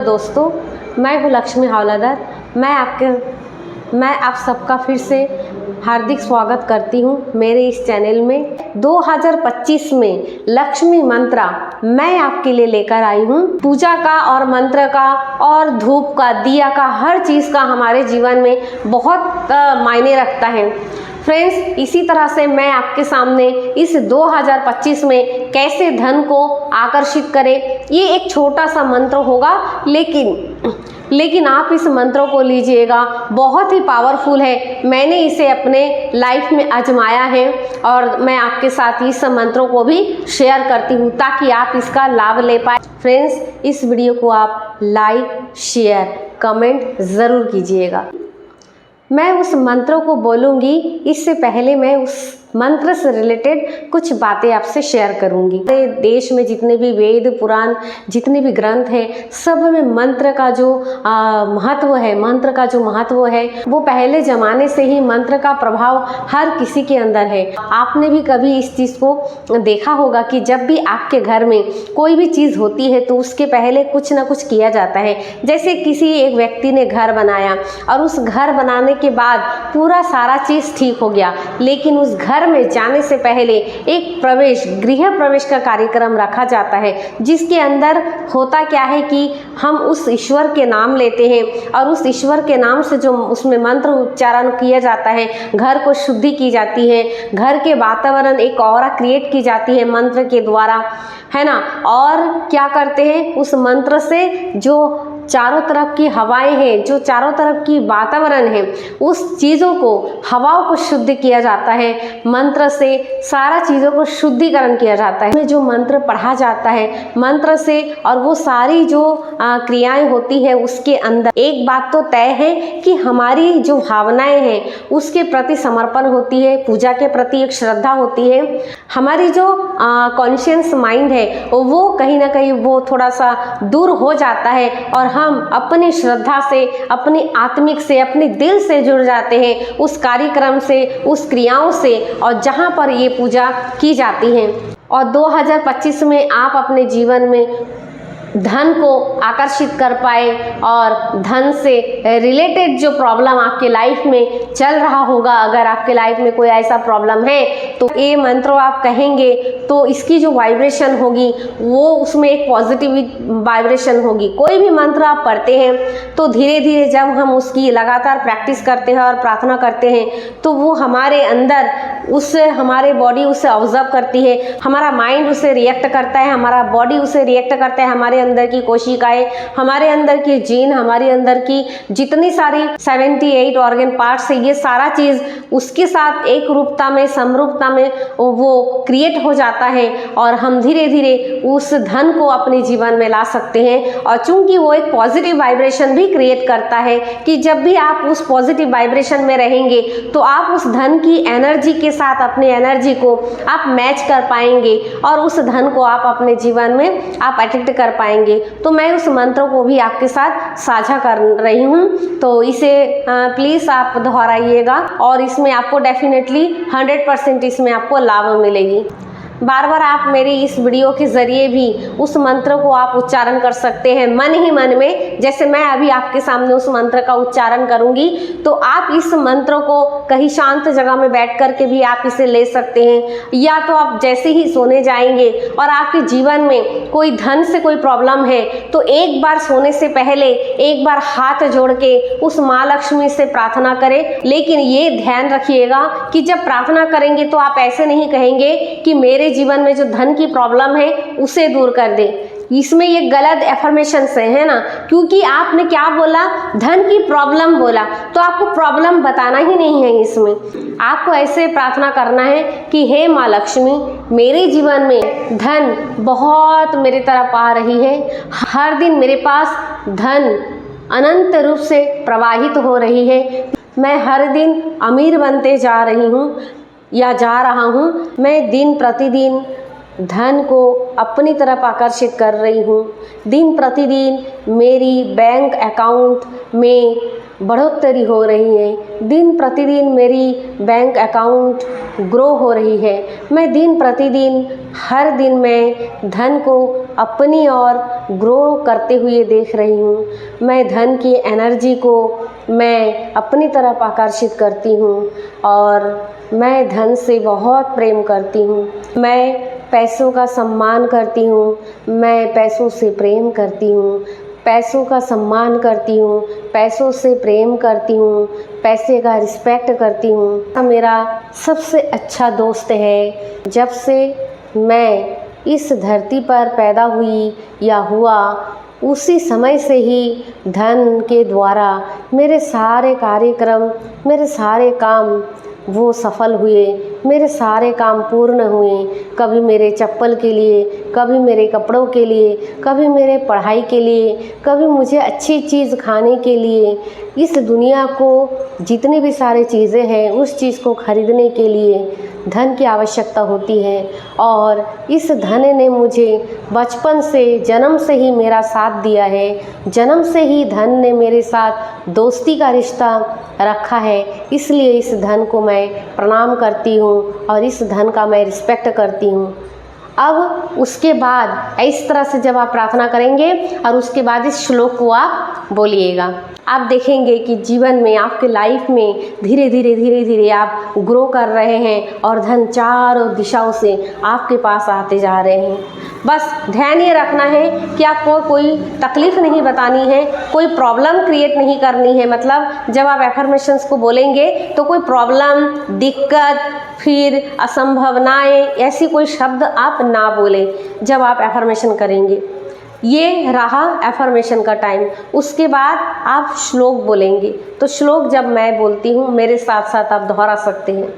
दोस्तों, मैं हूँ लक्ष्मी हवलादार। मैं आप सबका फिर से हार्दिक स्वागत करती हूँ मेरे इस चैनल में। 2025 में लक्ष्मी मंत्रा मैं आपके लिए लेकर आई हूँ। पूजा का और मंत्र का और धूप का, दिया का, हर चीज़ का हमारे जीवन में बहुत मायने रखता है। फ्रेंड्स, इसी तरह से मैं आपके सामने इस 2025 में कैसे धन को आकर्षित करें, ये एक छोटा सा मंत्र होगा, लेकिन आप इस मंत्रों को लीजिएगा, बहुत ही पावरफुल है। मैंने इसे अपने लाइफ में आजमाया है और मैं आपके साथ इस मंत्रों को भी शेयर करती हूँ ताकि आप इसका लाभ ले पाए। फ्रेंड्स, इस वीडियो को आप लाइक, शेयर, कमेंट ज़रूर कीजिएगा। मैं उस मंत्रों को बोलूँगी, इससे पहले मैं उस मंत्र से रिलेटेड कुछ बातें आपसे शेयर करूँगी। हमारे देश में जितने भी वेद पुराण, जितने भी ग्रंथ हैं, सब में मंत्र का जो महत्व है, वो पहले ज़माने से ही मंत्र का प्रभाव हर किसी के अंदर है। आपने भी कभी इस चीज़ को देखा होगा कि जब भी आपके घर में कोई भी चीज़ होती है तो उसके पहले कुछ ना कुछ किया जाता है। जैसे किसी एक व्यक्ति ने घर बनाया और उस घर बनाने के बाद पूरा सारा चीज़ ठीक हो गया, लेकिन उस घर में जाने से पहले एक गृह प्रवेश का कार्यक्रम रखा जाता है, जिसके अंदर होता क्या है कि हम उस ईश्वर के नाम लेते हैं और उस ईश्वर के नाम से जो उसमें मंत्र उच्चारण किया जाता है, घर को शुद्धि की जाती है, घर के वातावरण एक ऑरा क्रिएट की जाती है मंत्र के द्वारा, है ना। और क्या करते हैं, उस मंत्र से जो चारों तरफ की हवाएं हैं, जो चारों तरफ की वातावरण है, उस चीज़ों को, हवाओं को शुद्ध किया जाता है। मंत्र से सारा चीज़ों को शुद्धिकरण किया जाता है। जो मंत्र पढ़ा जाता है मंत्र से, और वो सारी जो क्रियाएं होती है, उसके अंदर एक बात तो तय है कि हमारी जो भावनाएं हैं उसके प्रति समर्पण होती है, पूजा के प्रति एक श्रद्धा होती है। हमारी जो कॉन्शियस माइंड है वो कहीं ना कहीं वो थोड़ा सा दूर हो जाता है और हम अपनी श्रद्धा से, अपनी आत्मिक से, अपने दिल से जुड़ जाते हैं उस कार्यक्रम से, उस क्रियाओं से, और जहाँ पर ये पूजा की जाती है। और 2025 में आप अपने जीवन में धन को आकर्षित कर पाए और धन से रिलेटेड जो प्रॉब्लम आपके लाइफ में चल रहा होगा, अगर आपके लाइफ में कोई ऐसा प्रॉब्लम है तो ये मंत्र आप कहेंगे तो इसकी जो वाइब्रेशन होगी वो उसमें एक पॉजिटिव वाइब्रेशन होगी। कोई भी मंत्र आप पढ़ते हैं तो धीरे धीरे जब हम उसकी लगातार प्रैक्टिस करते हैं और प्रार्थना करते हैं तो वो हमारे अंदर हमारे बॉडी उसे ऑब्जर्व करती है, हमारा माइंड उसे रिएक्ट करता है, हमारा बॉडी उसे रिएक्ट करता है, हमारे अंदर की कोशिकाएं, हमारे अंदर की जीन, हमारे अंदर की जितनी सारी 78 ऑर्गन पार्ट्स है, ये सारा चीज़ उसके साथ एक रूपता में, समरूपता में वो क्रिएट हो जाता है और हम धीरे धीरे उस धन को अपने जीवन में ला सकते हैं। और चूंकि वो एक पॉजिटिव वाइब्रेशन भी क्रिएट करता है कि जब भी आप उस पॉजिटिव वाइब्रेशन में रहेंगे तो आप उस धन की एनर्जी के साथ अपनी एनर्जी को आप मैच कर पाएंगे और उस धन को आप अपने जीवन में आप अट्रैक्ट कर पाएंगे। तो मैं उस मंत्र को भी आपके साथ साझा कर रही हूँ, तो इसे प्लीज़ आप दोहराइएगा और इसमें आपको डेफिनेटली 100% इसमें आपको लाभ मिलेगी। बार बार आप मेरी इस वीडियो के ज़रिए भी उस मंत्र को आप उच्चारण कर सकते हैं मन ही मन में। जैसे मैं अभी आपके सामने उस मंत्र का उच्चारण करूंगी तो आप इस मंत्र को कहीं शांत जगह में बैठ कर के भी आप इसे ले सकते हैं, या तो आप जैसे ही सोने जाएंगे और आपके जीवन में कोई धन से कोई प्रॉब्लम है तो एक बार सोने से पहले एक बार हाथ जोड़ के उस माँ लक्ष्मी से प्रार्थना करें। लेकिन ये ध्यान रखिएगा कि जब प्रार्थना करेंगे तो आप ऐसे नहीं कहेंगे कि मेरे जीवन में जो धन की प्रॉब्लम है उसे दूर कर दे। इसमें ये गलत एफर्मेशन है ना, क्योंकि आपने क्या बोला, धन की प्रॉब्लम बोला, तो आपको प्रॉब्लम बताना ही नहीं है। इसमें आपको ऐसे प्रार्थना करना है कि हे माँ लक्ष्मी, मेरे जीवन में धन बहुत मेरी तरफ आ रही है, हर दिन मेरे पास धन अनंत रूप से प्रवाहित हो रही है, मैं हर दिन अमीर बनते जा रही हूँ या जा रहा हूँ। मैं दिन प्रतिदिन धन को अपनी तरफ आकर्षित कर रही हूँ। दिन प्रतिदिन मेरी बैंक अकाउंट में बढ़ोतरी हो रही है। दिन प्रतिदिन मेरी बैंक अकाउंट ग्रो हो रही है। मैं दिन प्रतिदिन हर दिन मैं धन को अपनी ओर ग्रो करते हुए देख रही हूँ। मैं धन की एनर्जी को मैं अपनी तरफ आकर्षित करती हूँ और मैं धन से बहुत प्रेम करती हूँ। मैं पैसों का सम्मान करती हूँ। मैं पैसों से प्रेम करती हूँ। पैसों का सम्मान करती हूँ। पैसों से प्रेम करती हूँ। पैसे का रिस्पेक्ट करती हूँ। मेरा सबसे अच्छा दोस्त है। जब से मैं इस धरती पर पैदा हुई या हुआ, उसी समय से ही धन के द्वारा मेरे सारे कार्यक्रम, मेरे सारे काम वो सफल हुए। मेरे सारे काम पूर्ण हुए। कभी मेरे चप्पल के लिए, कभी मेरे कपड़ों के लिए, कभी मेरे पढ़ाई के लिए, कभी मुझे अच्छी चीज़ खाने के लिए। इस दुनिया को जितनी भी सारी चीज़ें हैं, उस चीज़ को खरीदने के लिए धन की आवश्यकता होती है। और इस धन ने मुझे बचपन से, जन्म से ही मेरा साथ दिया है। जन्म से ही धन ने मेरे साथ दोस्ती का रिश्ता रखा है। इसलिए इस धन को मैं प्रणाम करती हूँ और इस धन का मैं रिस्पेक्ट करती हूँ। अब उसके बाद इस तरह से जब आप प्रार्थना करेंगे और उसके बाद इस श्लोक को आप बोलिएगा, आप देखेंगे कि जीवन में, आपके लाइफ में धीरे धीरे आप ग्रो कर रहे हैं और धन चारों दिशाओं से आपके पास आते जा रहे हैं। बस ध्यान ये रखना है कि आपको कोई तकलीफ़ नहीं बतानी है, कोई प्रॉब्लम क्रिएट नहीं करनी है। मतलब जब आप एफर्मेशंस को बोलेंगे तो कोई प्रॉब्लम, दिक्कत, फिर असंभावनाएं, ऐसी कोई शब्द आप ना बोलें जब आप एफर्मेशन करेंगे। ये रहा एफर्मेशन का टाइम। उसके बाद आप श्लोक बोलेंगे। तो श्लोक जब मैं बोलती हूँ, मेरे साथ साथ आप दोहरा सकते हैं।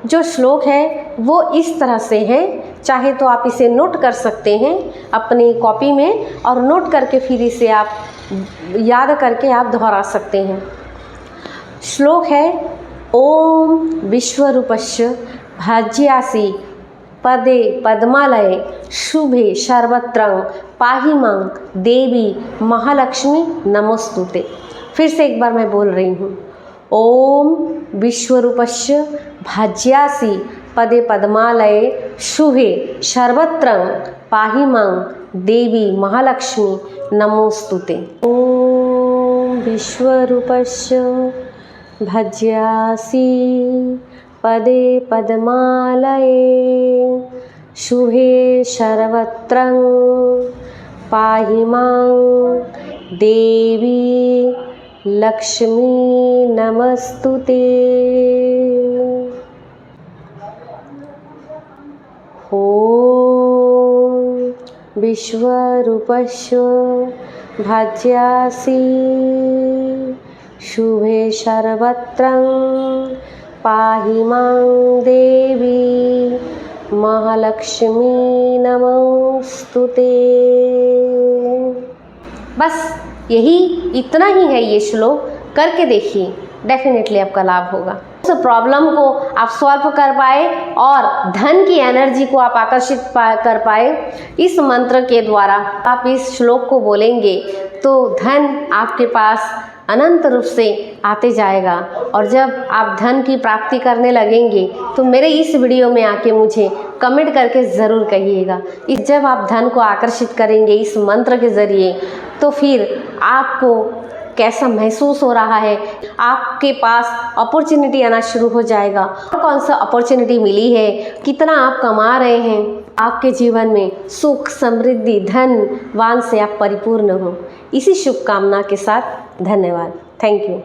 जो श्लोक है वो इस तरह से है, चाहे तो आप इसे नोट कर सकते हैं अपनी कॉपी में, और नोट करके फिर इसे आप याद करके आप दोहरा सकते हैं। श्लोक है, ओम विश्वरूपस्य भाज्यासि पदे पद्मालये शुभे सर्वत्र पाहि मां देवी महालक्ष्मी नमोस्तुते। फिर से एक बार मैं बोल रही हूँ। ओम विश्वरूपस्य भाज्यासि पदे पद्मालये शुभे सर्वत्र पाहि मां देवी महालक्ष्मी नमोस्तुते। ओम विश्वरूपस्य भाज्यासि पदे पद्मालये शुभे सर्वत्र पाहि मां देवी लक्ष्मी नमस्तुते। ओम विश्वरूपस्य भाज्यासि शुभे सर्वत्र पाहि मां देवी महालक्ष्मी नमोस्तुते। बस यही, इतना ही है ये श्लोक। करके देखिए, डेफिनेटली आपका लाभ होगा। उस प्रॉब्लम को आप सॉल्व कर पाए और धन की एनर्जी को आप आकर्षित कर पाए इस मंत्र के द्वारा। आप इस श्लोक को बोलेंगे तो धन आपके पास अनंत रूप से आते जाएगा। और जब आप धन की प्राप्ति करने लगेंगे तो मेरे इस वीडियो में आके मुझे कमेंट करके ज़रूर कहिएगा। जब आप धन को आकर्षित करेंगे इस मंत्र के ज़रिए, तो फिर आपको कैसा महसूस हो रहा है, आपके पास अपॉर्चुनिटी आना शुरू हो जाएगा। कौन सा अपॉर्चुनिटी मिली है, कितना आप कमा रहे हैं, आपके जीवन में सुख, समृद्धि, धनवान से आप परिपूर्ण हो। इसी शुभकामना के साथ धन्यवाद। Thank you.